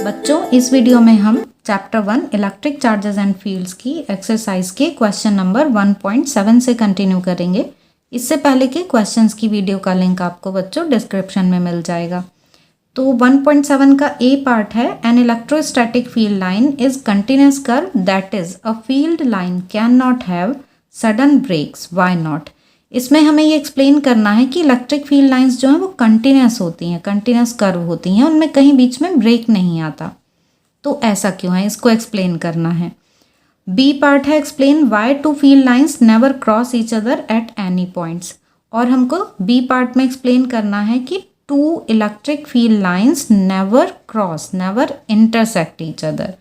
बच्चों, इस वीडियो में हम chapter 1 electric charges and fields की एक्सरसाइज के क्वेश्चन नंबर 1.7 से कंटिन्यू करेंगे। इससे पहले के क्वेश्चंस की वीडियो का लिंक आपको बच्चों डिस्क्रिप्शन में मिल जाएगा। तो 1.7 का ए पार्ट है, an electrostatic field line is continuous curve that is a field line can not have sudden breaks, why not. इसमें हमें ये एक्सप्लेन करना है कि इलेक्ट्रिक फील्ड लाइंस जो हैं वो कंटिन्यूस होती हैं, कंटिन्यूस कर्व होती हैं, उनमें कहीं बीच में ब्रेक नहीं आता। तो ऐसा क्यों है, इसको एक्सप्लेन करना है। बी पार्ट है, explain why two field lines never cross each other at any points. और हमको बी पार्ट में एक्सप्लेन करना है कि two electric field lines never cross, never intersect each other.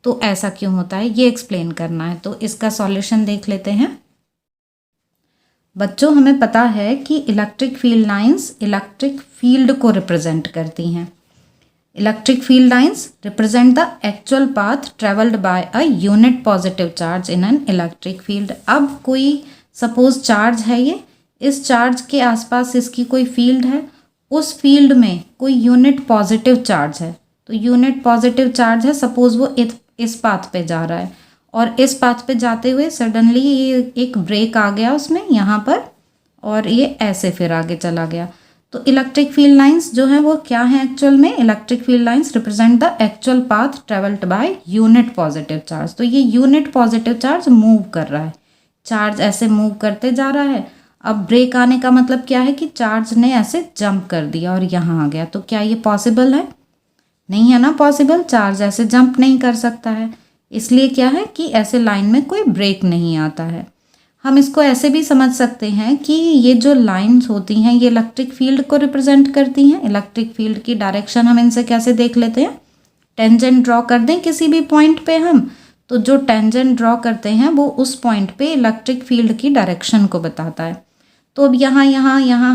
तो ऐसा क्यों होता है ये एक्सप्लेन करना है। तो इसका सॉल्यूशन देख लेते हैं। बच्चों, हमें पता है कि electric field lines electric field को रिप्रेजेंट करती हैं। Electric field lines represent the actual path travelled by a unit positive charge in an electric field. अब कोई सपोज चार्ज है, ये इस चार्ज के आसपास इसकी कोई फील्ड है, उस फील्ड में कोई यूनिट पॉजिटिव चार्ज है। तो यूनिट पॉजिटिव चार्ज है, सपोज वो इस पाथ पे जा रहा है और इस पाथ पे जाते हुए सडनली ये एक ब्रेक आ गया उसमें यहाँ पर, और ये ऐसे फिर आगे चला गया। तो इलेक्ट्रिक फील्ड लाइंस जो हैं वो क्या हैं एक्चुअल में, electric field lines represent the actual path travelled by unit positive charge. तो ये यूनिट पॉजिटिव चार्ज मूव कर रहा है, चार्ज ऐसे मूव करते जा रहा है। अब ब्रेक आने का मतलब क्या है कि चार्ज ने ऐसे जंप कर दिया और यहाँ आ गया। तो क्या ये पॉसिबल है? नहीं है ना पॉसिबल, चार्ज ऐसे जंप नहीं कर सकता है। इसलिए क्या है कि ऐसे लाइन में कोई ब्रेक नहीं आता है। हम इसको ऐसे भी समझ सकते हैं कि ये जो लाइंस होती हैं ये इलेक्ट्रिक फील्ड को रिप्रेजेंट करती हैं। इलेक्ट्रिक फील्ड की डायरेक्शन हम इनसे कैसे देख लेते हैं, टेंजेंट ड्रॉ कर दें किसी भी पॉइंट पे हम, तो जो टेंजेंट ड्रॉ करते हैं वो उस पॉइंट पे इलेक्ट्रिक फील्ड की डायरेक्शन को बताता है। तो अब यहाँ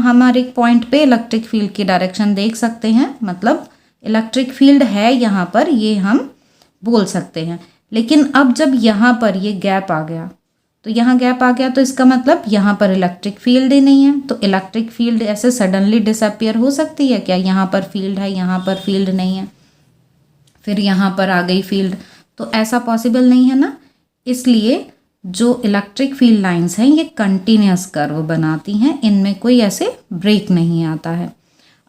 हम हर एक पॉइंट पे इलेक्ट्रिक फील्ड की डायरेक्शन देख सकते हैं, मतलब इलेक्ट्रिक फील्ड है यहाँ पर, ये हम बोल सकते हैं। लेकिन अब जब यहाँ पर ये गैप आ गया, तो यहाँ गैप आ गया, तो इसका मतलब यहाँ पर इलेक्ट्रिक फील्ड ही नहीं है। तो इलेक्ट्रिक फील्ड ऐसे सडनली डिसअपियर हो सकती है क्या? यहाँ पर फील्ड है, यहाँ पर फील्ड नहीं है, फिर यहाँ पर आ गई फील्ड, तो ऐसा पॉसिबल नहीं है ना। इसलिए जो इलेक्ट्रिक फील्ड लाइंस हैं ये कंटिन्यूस कर्व बनाती हैं, इनमें कोई ऐसे ब्रेक नहीं आता है।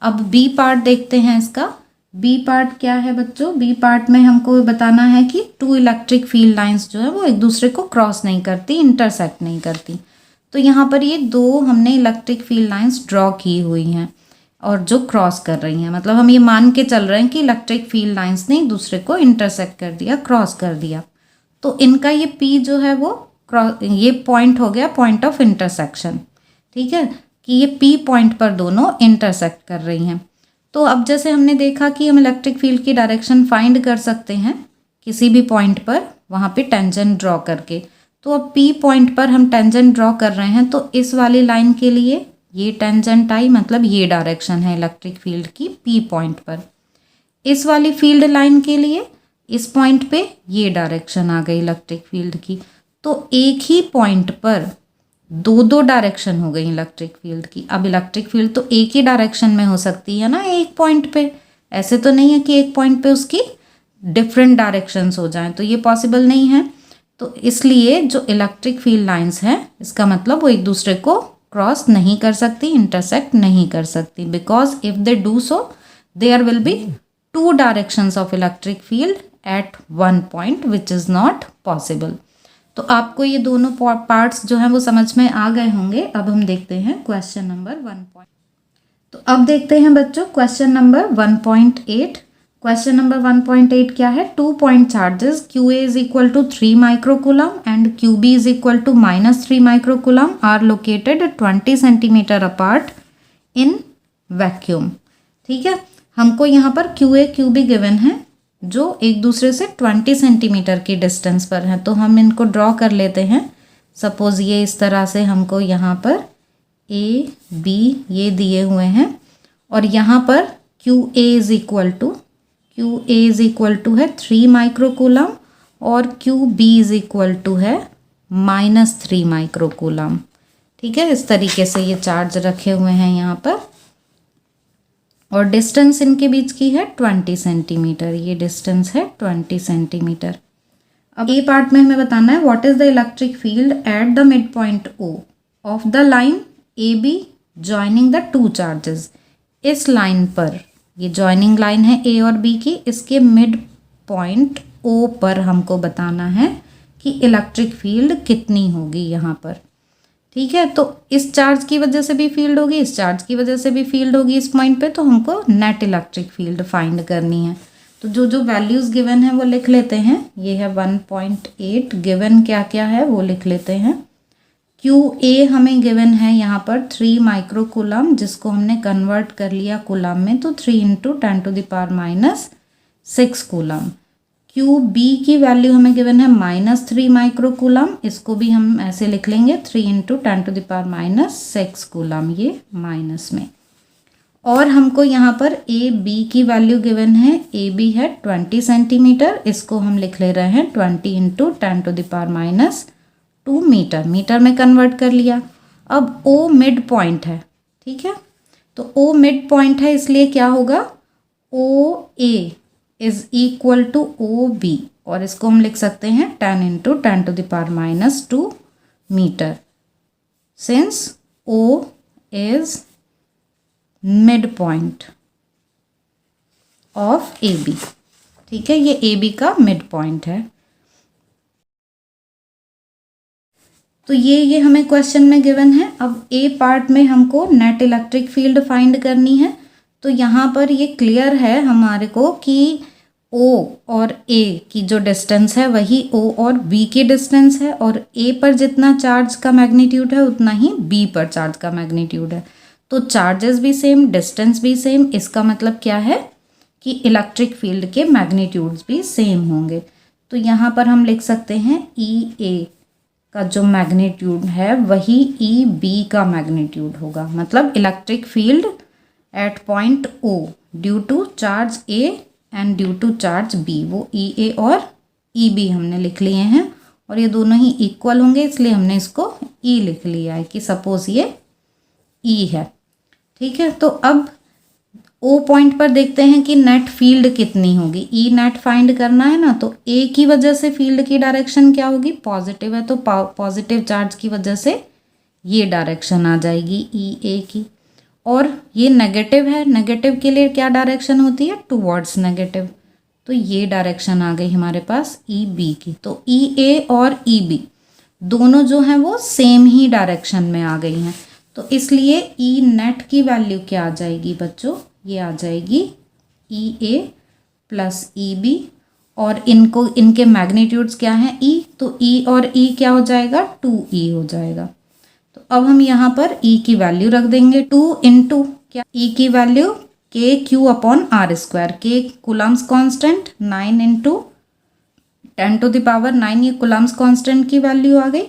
अब बी पार्ट देखते हैं इसका। बी पार्ट क्या है बच्चों? बी पार्ट में हमको बताना है कि टू इलेक्ट्रिक फील्ड लाइंस जो है वो एक दूसरे को क्रॉस नहीं करती, इंटरसेक्ट नहीं करती। तो यहाँ पर ये दो हमने इलेक्ट्रिक फील्ड लाइंस ड्रॉ की हुई हैं और जो क्रॉस कर रही हैं, मतलब हम ये मान के चल रहे हैं कि इलेक्ट्रिक फील्ड लाइंस ने एक दूसरे को इंटरसेक्ट कर दिया, क्रॉस कर दिया। तो इनका ये पी जो है वो ये पॉइंट हो गया पॉइंट ऑफ इंटरसेक्शन, ठीक है, कि ये पी पॉइंट पर दोनों इंटरसेक्ट कर रही हैं। तो अब जैसे हमने देखा कि हम इलेक्ट्रिक फील्ड की डायरेक्शन फाइंड कर सकते हैं किसी भी पॉइंट पर, वहाँ पे टेंजेंट ड्रॉ करके। तो अब पी पॉइंट पर हम टेंजेंट ड्रॉ कर रहे हैं, तो इस वाली लाइन के लिए ये टेंजेंट आई, मतलब ये डायरेक्शन है इलेक्ट्रिक फील्ड की पी पॉइंट पर। इस वाली फील्ड लाइन के लिए इस पॉइंट पे ये डायरेक्शन आ गई इलेक्ट्रिक फील्ड की। तो एक ही पॉइंट पर दो डायरेक्शन हो गई इलेक्ट्रिक फील्ड की। अब इलेक्ट्रिक फील्ड तो एक ही डायरेक्शन में हो सकती है ना एक पॉइंट पे, ऐसे तो नहीं है कि एक पॉइंट पे उसकी डिफरेंट डायरेक्शंस हो जाएं, तो ये पॉसिबल नहीं है। तो इसलिए जो इलेक्ट्रिक फील्ड लाइंस हैं इसका मतलब वो एक दूसरे को क्रॉस नहीं कर सकती, इंटरसेक्ट नहीं कर सकती, because if they do so there will be two directions of electric field at one point which is not possible. तो आपको ये दोनों पार्ट्स जो हैं वो समझ में आ गए होंगे। अब हम देखते हैं क्वेश्चन नंबर 1. तो अब देखते हैं बच्चों क्वेश्चन नंबर 1.8। क्वेश्चन नंबर 1.8 क्या है? 2 point charges QA is equal to 3 microcoulomb and QB is equal to -3 microcoulomb are located 20 centimetre apart in vacuum. ठीक है, हमको यहाँ पर QA QB गिवन है जो एक दूसरे से 20 सेंटीमीटर की डिस्टेंस पर हैं। तो हम इनको ड्रॉ कर लेते हैं। सपोज़ ये इस तरह से हमको यहाँ पर A B ये दिए हुए हैं और यहाँ पर QA इज़ इक्वल टू है 3 माइक्रोकूलम और QB इज़ इक्वल टू है -3 माइक्रोकूलम। ठीक है, इस तरीके से ये चार्ज रखे हुए हैं यहाँ पर। और डिस्टेंस इनके बीच की है 20 सेंटीमीटर, ये डिस्टेंस है 20 सेंटीमीटर। अब ए पार्ट में हमें बताना है what is the electric field at the mid point O of the line A B joining the two charges. इस लाइन पर, ये ज्वाइनिंग लाइन है ए और बी की, इसके मिड पॉइंट ओ पर हमको बताना है कि इलेक्ट्रिक फील्ड कितनी होगी यहाँ पर। ठीक है, तो इस चार्ज की वजह से भी फील्ड होगी, इस चार्ज की वजह से भी फील्ड होगी इस पॉइंट पे, तो हमको नेट इलेक्ट्रिक फील्ड फाइंड करनी है। तो जो जो वैल्यूज़ गिवन है वो लिख लेते हैं। ये है 1.8, गिवन क्या क्या है वो लिख लेते हैं। क्यू ए हमें गिवन है यहाँ पर 3 माइक्रो कूलम, जिसको हमने कन्वर्ट कर लिया कूलम में, तो 3 × 10⁻⁻6 कूलम। क्यू बी की वैल्यू हमें गिवन है -3 माइक्रो कूलम, इसको भी हम ऐसे लिख लेंगे 3 × 10⁻⁻6 कूलम, ये माइनस में। और हमको यहाँ पर ए बी की वैल्यू गिवन है, ए बी है 20 सेंटीमीटर, इसको हम लिख ले रहे हैं 20 × 10⁻2 मीटर, मीटर में कन्वर्ट कर लिया। अब ओ मिड पॉइंट है, ठीक है, तो ओ मिड पॉइंट है, इसलिए क्या होगा, O A is equal to O B, और इसको हम लिख सकते हैं 10 × 10⁻2 metre, since O is mid point of A B. ठीक है, ये ए बी का मिड पॉइंट है। तो ये हमें क्वेश्चन में गिवन है। अब ए पार्ट में हमको नेट इलेक्ट्रिक फील्ड फाइंड करनी है। तो यहाँ पर ये क्लियर है हमारे को कि ओ और ए की जो डिस्टेंस है वही ओ और बी की डिस्टेंस है, और ए पर जितना चार्ज का मैग्नीट्यूड है उतना ही बी पर चार्ज का मैग्नीट्यूड है। तो चार्जेस भी सेम, डिस्टेंस भी सेम, इसका मतलब क्या है कि इलेक्ट्रिक फील्ड के मैग्नीट्यूड्स भी सेम होंगे। तो यहाँ पर हम लिख सकते हैं ई ए का जो मैग्नीट्यूड है वही ई बी का मैग्नीट्यूड होगा, मतलब electric field at point O due to charge A and due to charge B, वो ई ए और ई बी हमने लिख लिए हैं, और ये दोनों ही इक्वल होंगे, इसलिए हमने इसको ई लिख लिया है कि सपोज ये ई है। ठीक है, तो अब ओ पॉइंट पर देखते हैं कि नेट फील्ड कितनी होगी। ई नेट फाइंड करना है ना, तो ए की वजह से फील्ड की डायरेक्शन क्या होगी, पॉजिटिव है, तो पॉजिटिव चार्ज की वजह से ये डायरेक्शन आ जाएगी ई ए की। और ये नेगेटिव है, नेगेटिव के लिए क्या डायरेक्शन होती है, टुवर्ड्स नेगेटिव, तो ये डायरेक्शन आ गई हमारे पास ई बी की। तो ई ए और ई बी दोनों जो हैं वो सेम ही डायरेक्शन में आ गई हैं, तो इसलिए ई नेट की वैल्यू क्या आ जाएगी बच्चों, ये आ जाएगी ई ए प्लस ई बी, और इनके मैग्नीट्यूड्स क्या हैं, ई, तो ई और ई क्या हो जाएगा, 2e हो जाएगा। तो अब हम यहाँ पर ई की वैल्यू रख देंगे 2 × क्या, ई की value K Q upon R square, K Coulomb's constant, 9 × 10⁻⁹, ये कूलम्स कांस्टेंट की वैल्यू आ गई।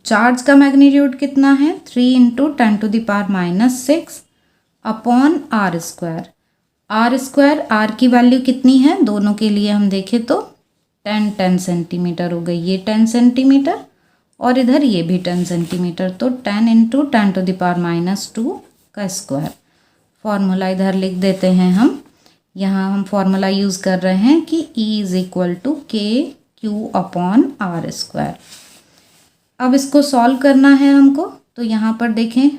चार्ज का मैग्नीट्यूड कितना है, 3 × 10⁻⁻6 upon R square. R square, R की वैल्यू कितनी है, दोनों के लिए हम देखें तो 10 सेंटीमीटर हो गई, ये 10 सेंटीमीटर और इधर ये भी 10 सेंटीमीटर, तो 10 × 10⁻2 का स्क्वायर। फॉर्मूला इधर लिख देते हैं हम, यहाँ हम फॉर्मूला यूज़ कर रहे हैं कि E इज इक्वल टू के क्यू अपॉन आर स्क्वायर। अब इसको सॉल्व करना है हमको, तो यहाँ पर देखें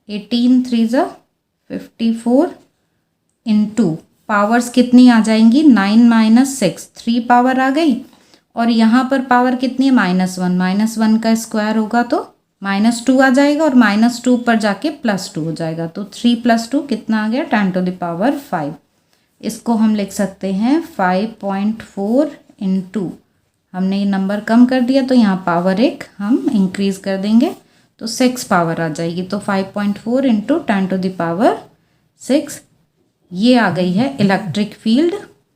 18 3 × 54 इंटू पावर्स कितनी आ जाएंगी, 9 - 6, 3 पावर आ गई, और यहाँ पर पावर कितनी है, -1, -1 का स्क्वायर होगा तो -2 आ जाएगा, और -2 पर जाके +2 हो जाएगा, तो 3 + 2 कितना आ गया, 10⁵। इसको हम लिख सकते हैं 5.4 इंटू, हमने ये नंबर कम कर दिया तो यहाँ पावर एक हम इंक्रीज़ कर देंगे, तो 6 पावर आ जाएगी, तो 5.4 इंटू 10⁻6, ये आ गई है इलेक्ट्रिक फील्ड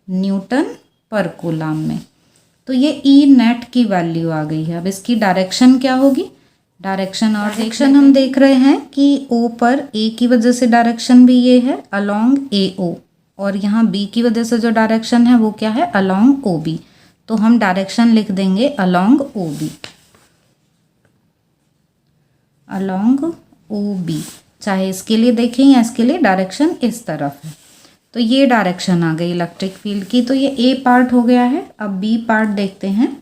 न्यूटन पर कूलम में। तो ये ई नेट की वैल्यू आ गई है। अब इसकी डायरेक्शन क्या होगी, डायरेक्शन हम देख रहे हैं कि ओ पर ए की वजह से डायरेक्शन भी ये है अलोंग ए ओ, और यहाँ बी की वजह से जो डायरेक्शन है वो क्या है, अलोंग ओ बी, तो हम डायरेक्शन लिख देंगे along O B, along O B. चाहे इसके लिए देखें या इसके लिए डायरेक्शन इस तरफ है। तो ये डायरेक्शन आ गई इलेक्ट्रिक फील्ड की। तो ये ए पार्ट हो गया है। अब बी पार्ट देखते हैं।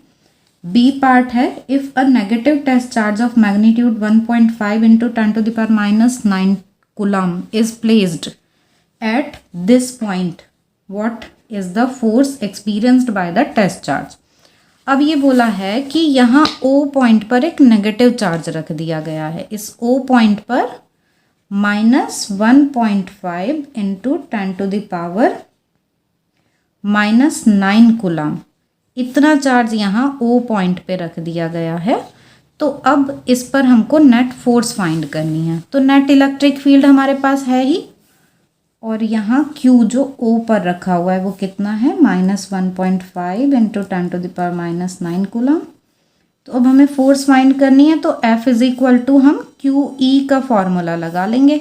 बी पार्ट है, if a negative test charge of magnitude 1.5 into 10⁻⁹ coulomb is placed at this point, what is the force experienced by the test charge. अब ये बोला है कि यहाँ ओ पॉइंट पर एक नेगेटिव चार्ज रख दिया गया है। इस ओ पॉइंट पर -1.5 इंटू 10⁻⁹ कूलम, इतना चार्ज यहाँ ओ पॉइंट पे रख दिया गया है। तो अब इस पर हमको नेट फोर्स फाइंड करनी है। तो नेट इलेक्ट्रिक फील्ड हमारे पास है ही, और यहाँ Q जो O पर रखा हुआ है वो कितना है, -1.5 इंटू 10⁻⁹ कूलम। तो अब हमें फोर्स फाइंड करनी है, तो F इज इक्वल टू हम QE का फॉर्मूला लगा लेंगे,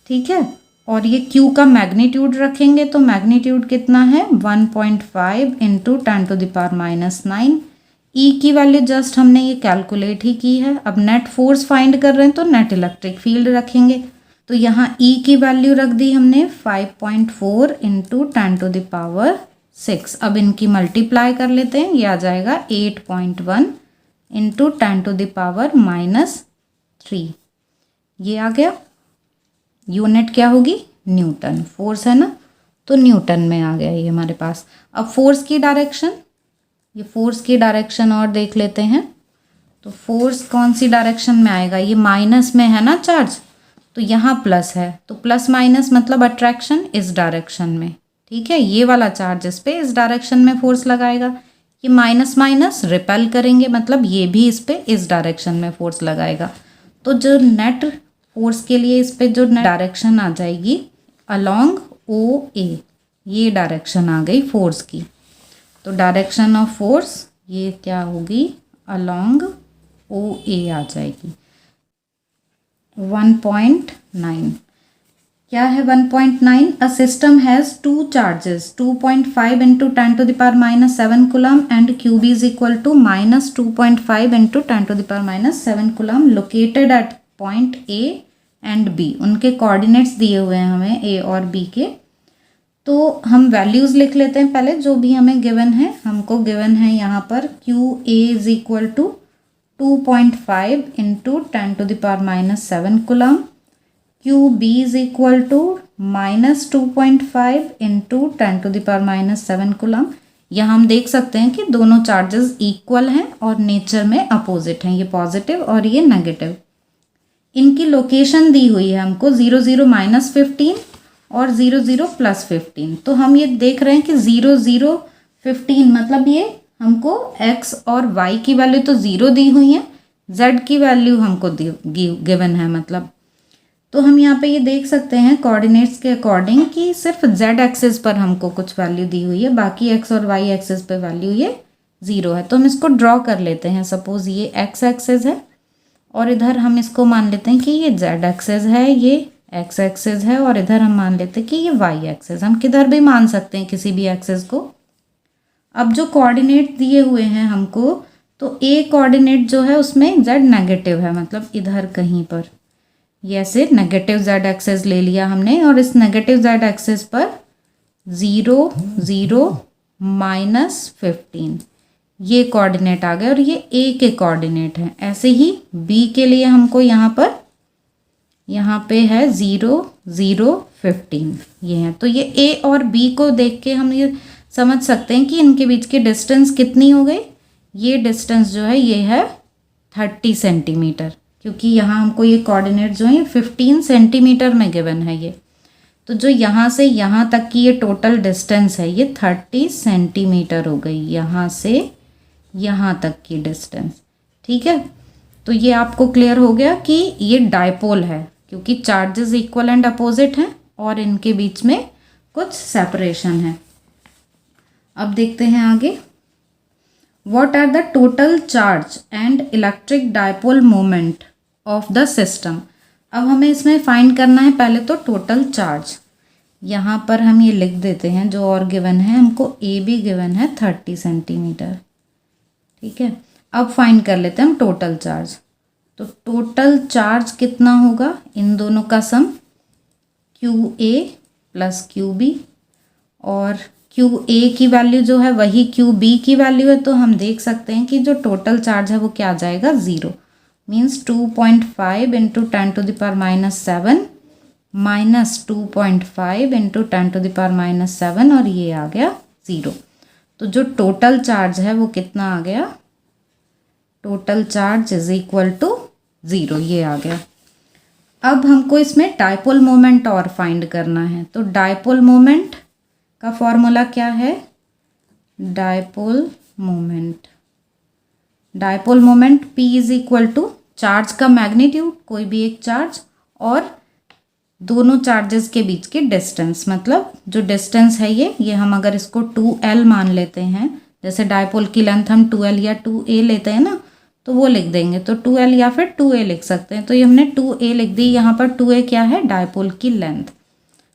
ठीक है। और ये Q का मैग्नीट्यूड रखेंगे, तो मैग्नीट्यूड कितना है 1.5 इंटू 10⁻⁹। E की वैल्यू जस्ट हमने ये कैलकुलेट ही की है। अब नेट फोर्स फाइंड कर रहे हैं तो नेट इलेक्ट्रिक फील्ड रखेंगे। तो यहाँ E की वैल्यू रख दी हमने 5.4 इंटू 10⁻⁶। अब इनकी मल्टीप्लाई कर लेते हैं, ये आ जाएगा 8.1 इंटू 10⁻⁻3। ये आ गया। यूनिट क्या होगी, न्यूटन। फोर्स है ना, तो न्यूटन में आ गया ये हमारे पास। अब फोर्स की डायरेक्शन, ये फोर्स की डायरेक्शन और देख लेते हैं। तो फोर्स कौन सी डायरेक्शन में आएगा, ये माइनस में है ना चार्ज, तो यहाँ प्लस है, तो प्लस माइनस मतलब अट्रैक्शन इस डायरेक्शन में, ठीक है। ये वाला चार्ज इस पे इस डायरेक्शन में फोर्स लगाएगा, ये माइनस माइनस रिपेल करेंगे, मतलब ये भी इस पे इस डायरेक्शन में फोर्स लगाएगा। तो जो नेट फोर्स के लिए इस पे जो डायरेक्शन आ जाएगी अलोंग OA, ये डायरेक्शन आ गई फोर्स की। तो डायरेक्शन ऑफ फोर्स ये क्या होगी, अलोंग OA आ जाएगी। 1.9 क्या है 1.9, a system has two charges 2.5 into 10⁻⁷ coulomb and QB is equal to -2.5 into 10⁻⁷ coulomb located at point A and B। उनके कोऑर्डिनेट्स दिए हुए हैं हमें A और B के। तो हम वैल्यूज़ लिख लेते हैं पहले, जो भी हमें गिवन है। हमको गिवन है यहाँ पर QA is equal to 2.5 into 10⁻⁷ coulomb, QB is equal to -2.5 into 10⁻⁷ coulomb. यहाँ हम देख सकते हैं कि दोनों चार्जेस इक्वल हैं और नेचर में अपोजिट हैं, ये पॉजिटिव और ये नेगेटिव। इनकी लोकेशन दी हुई है हमको 0 0 -15 और 0 0 +15। तो हम ये देख रहे हैं कि 0 0 15 मतलब ये हमको x और y की वैल्यू तो 0 दी हुई है, z की वैल्यू हमको गिवन है मतलब। तो हम यहाँ पे ये देख सकते हैं कोऑर्डिनेट्स के अकॉर्डिंग कि सिर्फ z एक्सिस पर हमको कुछ वैल्यू दी हुई है, बाकी x और y एक्सिस पे वैल्यू ये 0 है। तो हम इसको ड्रॉ कर लेते हैं। सपोज़ ये x एक्सिस है और इधर हम इसको मान लेते हैं कि ये z एक्सिस है, ये x एक्सिस है, और इधर हम मान लेते हैं कि ये y एक्सिस। हम किधर भी मान सकते हैं किसी भी एक्सिस को। अब जो कोऑर्डिनेट दिए हुए हैं हमको, तो a कोऑर्डिनेट जो है उसमें z नेगेटिव है, मतलब इधर कहीं पर ये ऐसे नेगेटिव z एक्सिस ले लिया हमने, और इस नेगेटिव z एक्सिस पर 0 0 -15 ये कोऑर्डिनेट आ गए, और ये a के कोऑर्डिनेट हैं। ऐसे ही b के लिए हमको यहाँ पे है 0 0 15 ये है। तो ये a और b को देख के हम ये समझ सकते हैं कि इनके बीच की डिस्टेंस कितनी हो गई। ये डिस्टेंस जो है ये है 30 सेंटीमीटर, क्योंकि यहाँ हमको ये कोऑर्डिनेट जो है 15 सेंटीमीटर में गिवन है ये। तो जो यहाँ से यहाँ तक की ये टोटल डिस्टेंस है ये 30 सेंटीमीटर हो गई, यहाँ से यहाँ तक की डिस्टेंस, ठीक है। तो ये आपको क्लियर हो गया कि ये डायपोल है, क्योंकि चार्जेस इक्वल एंड अपोजिट हैं और इनके बीच में कुछ सेपरेशन है। अब देखते हैं आगे। What are the total charge and electric dipole moment of the system? अब हमें इसमें फाइंड करना है पहले तो टोटल चार्ज। यहाँ पर हम ये लिख देते हैं जो और गिवन है हमको, ए भी गिवन है 30 सेंटीमीटर, ठीक है। अब फाइंड कर लेते हैं हम टोटल चार्ज। तो टोटल चार्ज कितना होगा इन दोनों का sum Q A plus Q B, और क्यू ए की वैल्यू जो है वही क्यू बी की वैल्यू है, तो हम देख सकते हैं कि जो टोटल चार्ज है वो क्या आ जाएगा 0, मीन्स 2.5 इंटू 10⁻⁻7 माइनस 2.5 इंटू 10⁻⁻7 और ये आ गया 0। तो जो टोटल चार्ज है वो कितना आ गया, total charge is equal to 0, ये आ गया। अब हमको इसमें डायपोल मोमेंट और फाइंड करना है। तो डायपोल मोमेंट का फॉर्मूला क्या है, dipole moment P is equal to charge का मैग्नीट्यूड, कोई भी एक चार्ज, और दोनों चार्जेस के बीच के डिस्टेंस, मतलब जो डिस्टेंस है ये हम अगर इसको 2L मान लेते हैं, जैसे डायपोल की लेंथ हम 2L या 2A लेते हैं ना, तो वो लिख देंगे, तो 2L या फिर 2A लिख सकते हैं। तो ये हमने 2A लिख दी, यहाँ पर 2A क्या है, डायपोल की लेंथ।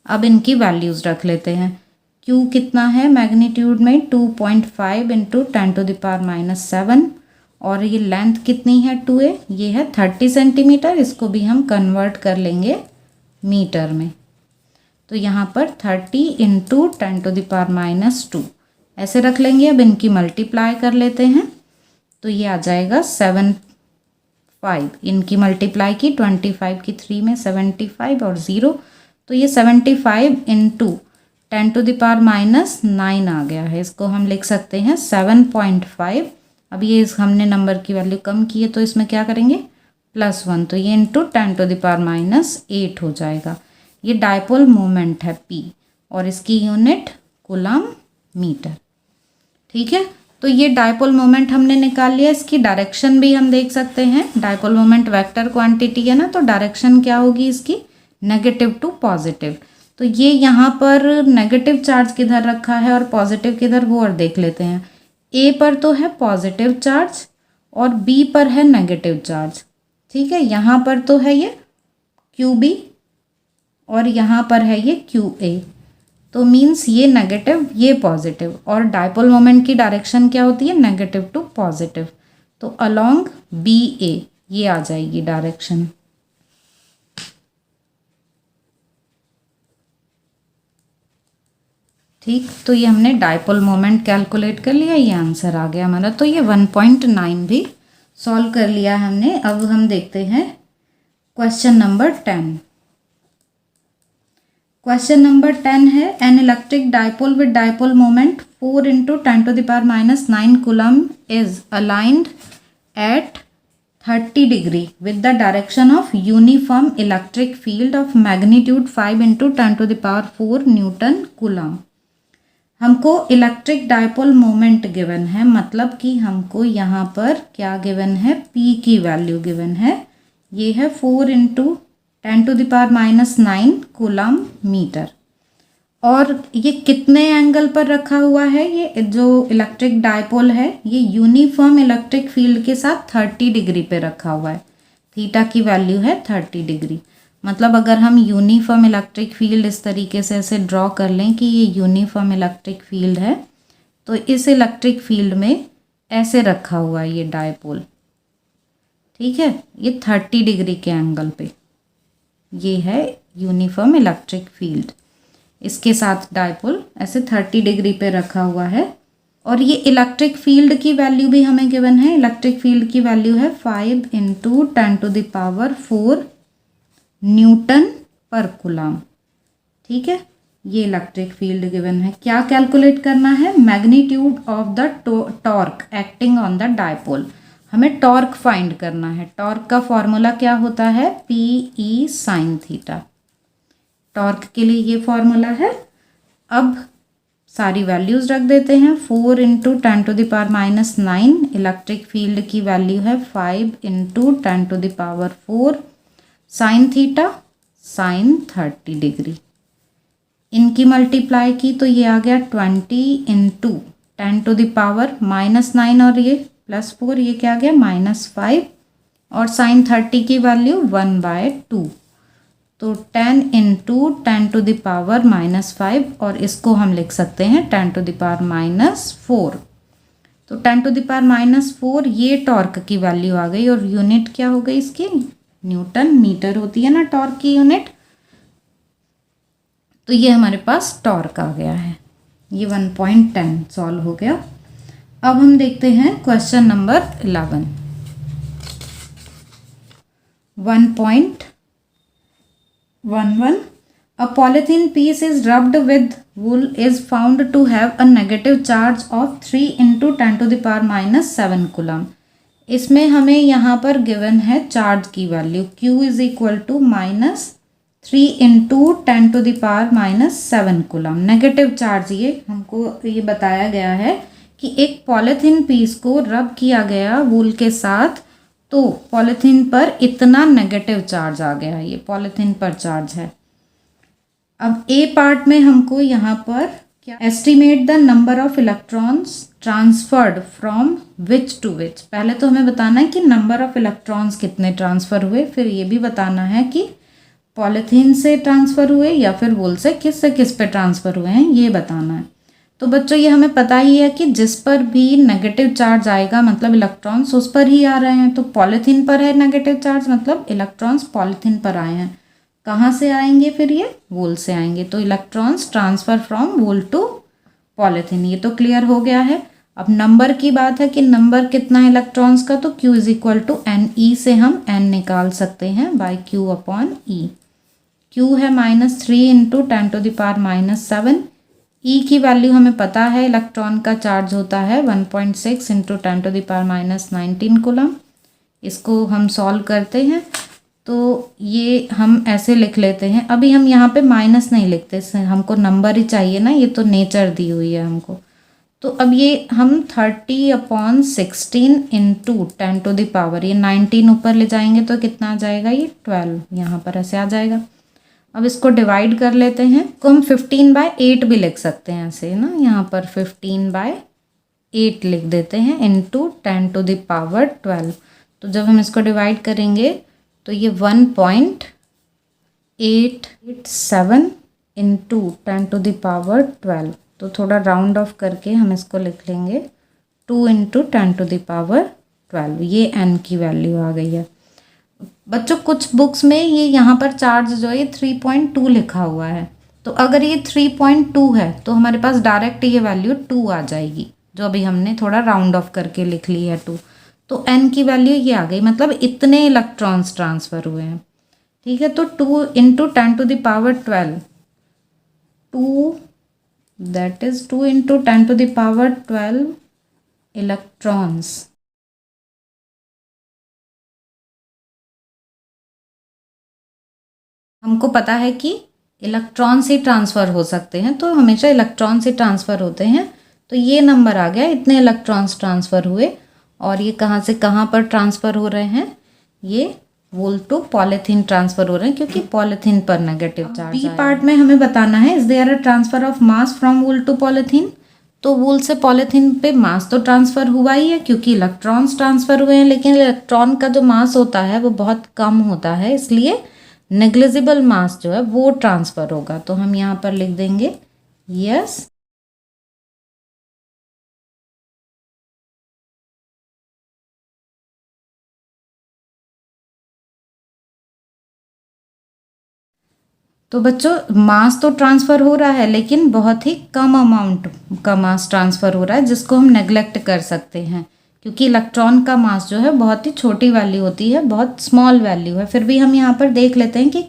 अब इनकी वैल्यूज़ रख लेते हैं। Q कितना है मैग्नीट्यूड में 2.5 इंटू 10⁻⁻7, और ये लेंथ कितनी है 2A, ये है 30 सेंटीमीटर, इसको भी हम कन्वर्ट कर लेंगे मीटर में। तो यहाँ पर 30 इंटू 10⁻⁻2 ऐसे रख लेंगे। अब इनकी मल्टीप्लाई कर लेते हैं, तो ये आ जाएगा 75, इनकी मल्टीप्लाई की 25 की 3 में 75 और 0, तो ये 75 इंटू 10⁻⁹ आ गया है। इसको हम लिख सकते हैं 7.5। अब ये हमने नंबर की वैल्यू कम की है, तो इसमें क्या करेंगे +1, तो ये इंटू 10⁻⁸ हो जाएगा। ये डायपोल मोमेंट है P, और इसकी यूनिट कूलम मीटर। ठीक है, तो ये डायपोल मोमेंट हमने निकाल लिया। इसकी डायरेक्शन भी हम देख सकते हैं, डायपोल मोमेंट वेक्टर क्वांटिटी है ना, तो डायरेक्शन क्या होगी इसकी, नेगेटिव टू पॉजिटिव। तो ये यहाँ पर नेगेटिव चार्ज किधर रखा है और पॉजिटिव किधर, वो और देख लेते हैं। A पर तो है पॉजिटिव चार्ज और B पर है नेगेटिव चार्ज। ठीक है, यहाँ पर तो है ये QB और यहाँ पर है ये QA, तो मीन्स ये नेगेटिव ये पॉजिटिव, और डायपोल मोमेंट की डायरेक्शन क्या होती है, नेगेटिव टू पॉजिटिव। तो अलोंग BA ये आ जाएगी डायरेक्शन। ठीक, तो ये हमने डायपोल मोमेंट कैलकुलेट कर लिया, ये आंसर आ गया हमारा। तो ये 1.9 भी सॉल्व कर लिया हमने। अब हम देखते हैं क्वेश्चन नंबर 10। क्वेश्चन नंबर 10 है, an electric dipole with dipole moment 4 into 10⁻⁹ coulomb is aligned at 30 degree with the direction of uniform electric field of magnitude 5 into 10⁴ newton coulomb. हमको इलेक्ट्रिक डायपोल मोमेंट गिवन है, मतलब कि हमको यहाँ पर क्या given है, P की वैल्यू गिवन है, ये है 4 इंटू 10⁻⁹ कूलम मीटर। और ये कितने एंगल पर रखा हुआ है, ये जो इलेक्ट्रिक डायपोल है ये यूनिफॉर्म इलेक्ट्रिक फील्ड के साथ 30 डिग्री पे रखा हुआ है। थीटा की वैल्यू है 30 डिग्री। मतलब अगर हम यूनिफॉर्म इलेक्ट्रिक फील्ड इस तरीके से ऐसे ड्रॉ कर लें कि ये यूनिफॉर्म इलेक्ट्रिक फील्ड है, तो इस इलेक्ट्रिक फील्ड में ऐसे रखा हुआ है ये डायपोल। ठीक है, ये 30 डिग्री के एंगल पे ये है यूनिफॉर्म इलेक्ट्रिक फील्ड, इसके साथ डायपोल ऐसे 30 डिग्री पे रखा हुआ है। और ये इलेक्ट्रिक फील्ड की वैल्यू भी हमें गिवन है। इलेक्ट्रिक फील्ड की वैल्यू है 5 इंटू 10⁴ न्यूटन पर कूलम। ठीक है, ये इलेक्ट्रिक फील्ड गिवन है। क्या कैलकुलेट करना है, magnitude of the torque acting on the dipole. हमें टॉर्क फाइंड करना है। टॉर्क का फॉर्मूला क्या होता है, PE sin थीटा। टॉर्क के लिए ये फॉर्मूला है। अब सारी वैल्यूज़ रख देते हैं। 4 इंटू 10⁻⁹ इलेक्ट्रिक फील्ड की वैल्यू है 5 into 10⁴ sine theta sine 30 degree. इनकी मल्टीप्लाई की तो ये आ गया 20 इंटू 10⁻⁻9 और ये +4, ये क्या आ गया -5, और साइन 30 की वैल्यू 1/2, तो 10 इंटू 10⁻⁻5, और इसको हम लिख सकते हैं 10⁻⁴। तो 10⁻⁴ ये टॉर्क की वैल्यू आ गई और यूनिट क्या हो गई इसकी, न्यूटन मीटर होती है ना टॉर्क की यूनिट। तो ये हमारे पास टॉर्क आ गया है, ये 1.10 सॉल्व हो गया। अब हम देखते हैं question number 11। 1.11 A polythene piece is rubbed with wool is found to have a negative charge of 3 × 10⁻⁷ coulomb. इसमें हमें यहाँ पर गिवन है चार्ज की value Q is equal to -3 × 10⁻⁷ coulomb. Negative charge ये हमको ये बताया गया है कि एक पॉलीथीन पीस को रब किया गया वूल के साथ, तो पॉलीथीन पर इतना नेगेटिव चार्ज आ गया, ये पॉलीथीन पर चार्ज है। अब ए पार्ट में हमको यहाँ पर क्या estimate the number of electrons transferred from which to which. पहले तो हमें बताना है कि नंबर ऑफ इलेक्ट्रॉन्स कितने ट्रांसफ़र हुए, फिर ये भी बताना है कि पॉलीथीन से ट्रांसफ़र हुए या फिर वूल से किस पे ट्रांसफ़र हुए हैं, ये बताना है। तो बच्चों ये हमें पता ही है कि जिस पर भी नेगेटिव चार्ज आएगा मतलब इलेक्ट्रॉन्स उस पर ही आ रहे हैं। तो पॉलीथीन पर है नेगेटिव चार्ज मतलब इलेक्ट्रॉन्स पॉलीथीन पर आए हैं। कहाँ से आएंगे फिर, ये वूल से आएंगे। तो electrons transfer from wool to polythene, ये तो क्लियर हो गया है। अब नंबर की बात है कि नंबर कितना है इलेक्ट्रॉन्स का, तो Q is equal to NE से हम N निकाल सकते हैं बाई Q/E। Q है -3 × 10⁻⁷। E की वैल्यू हमें पता है, इलेक्ट्रॉन का चार्ज होता है 1.6 × 10⁻⁹ कूलम। इसको हम सॉल्व करते हैं तो ये हम ऐसे लिख लेते हैं। अभी हम यहाँ पे माइनस नहीं लिखते, हमको नंबर ही चाहिए ना, ये तो नेचर दी हुई है हमको। तो अब ये हम 30/16 × 10⁻, ये 19 ऊपर ले जाएंगे तो कितना आ जाएगा, ये 12 यहाँ पर ऐसे आ जाएगा। अब इसको डिवाइड कर लेते हैं, को हम 15/8 भी लिख सकते हैं ऐसे ना, यहाँ पर 15/8 लिख देते हैं × 10⁻12। तो जब हम इसको डिवाइड करेंगे तो ये 1.887 × 10⁻12। तो थोड़ा राउंड ऑफ करके हम इसको लिख लेंगे 2 × 10⁻12। ये n की वैल्यू आ गई है। बच्चों कुछ बुक्स में ये यहाँ पर चार्ज जो है 3.2 लिखा हुआ है, तो अगर ये 3.2 है तो हमारे पास डायरेक्ट ये वैल्यू 2 आ जाएगी, जो अभी हमने थोड़ा राउंड ऑफ करके लिख ली है 2। तो n की वैल्यू ये आ गई, मतलब इतने इलेक्ट्रॉन्स ट्रांसफ़र हुए हैं। ठीक है, तो 2 × 10⁻12, 2 दैट इज 2 × 10⁻12 इलेक्ट्रॉन्स। हमको पता है कि इलेक्ट्रॉन से ट्रांसफ़र हो सकते हैं, तो हमेशा इलेक्ट्रॉन से ट्रांसफ़र होते हैं। तो ये नंबर आ गया, इतने इलेक्ट्रॉन्स ट्रांसफ़र हुए। और ये कहाँ से कहाँ पर ट्रांसफ़र हो रहे हैं, ये वूल टू पॉलीथीन ट्रांसफ़र हो रहे हैं क्योंकि पॉलीथीन पर नेगेटिव चार्ज। बी पार्ट में हमें बताना है, is there a transfer of mass from wool to polythene. तो वूल से पॉलीथीन पे मास तो ट्रांसफ़र हुआ ही है क्योंकि इलेक्ट्रॉन्स ट्रांसफ़र हुए हैं, लेकिन इलेक्ट्रॉन का जो मास होता है वो बहुत कम होता है, इसलिए नेग्लिजिबल मास जो है वो ट्रांसफ़र होगा। तो हम यहाँ पर लिख देंगे यस। तो बच्चों मास तो ट्रांसफ़र हो रहा है लेकिन बहुत ही कम अमाउंट का मास ट्रांसफ़र हो रहा है, जिसको हम नेग्लेक्ट कर सकते हैं क्योंकि इलेक्ट्रॉन का मास जो है बहुत ही छोटी वैल्यू होती है, बहुत स्मॉल वैल्यू है। फिर भी हम यहाँ पर देख लेते हैं कि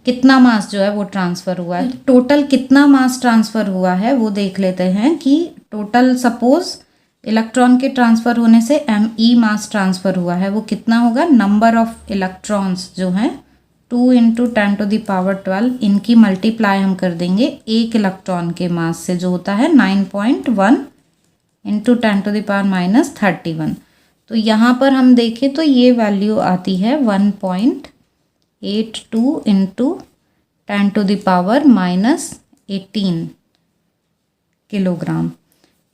कितना मास जो है वो ट्रांसफ़र हुआ है। टोटल कितना मास ट्रांसफ़र हुआ है वो देख लेते हैं कि टोटल सपोज इलेक्ट्रॉन के ट्रांसफ़र होने से me मास ट्रांसफ़र हुआ है, वो कितना होगा, नंबर ऑफ इलेक्ट्रॉन्स जो हैं 2 × 10⁻12, इनकी मल्टीप्लाई हम कर देंगे एक इलेक्ट्रॉन के मास से जो होता है 9.1 × 10⁻31। तो यहाँ पर हम देखें तो ये वैल्यू आती है 1.82 × 10⁻18 किलोग्राम,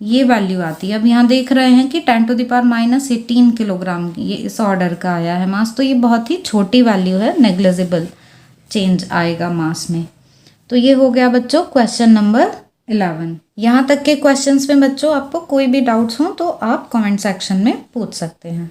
ये वैल्यू आती है। अब यहाँ देख रहे हैं कि 10⁻18 किलोग्राम ये इस ऑर्डर का आया है मास, तो ये बहुत ही छोटी वैल्यू है, नेग्लिजिबल चेंज आएगा मास में। तो ये हो गया बच्चों क्वेश्चन नंबर 11। यहाँ तक के क्वेश्चंस में बच्चों आपको कोई भी डाउट्स हो तो आप कमेंट सेक्शन में पूछ सकते हैं।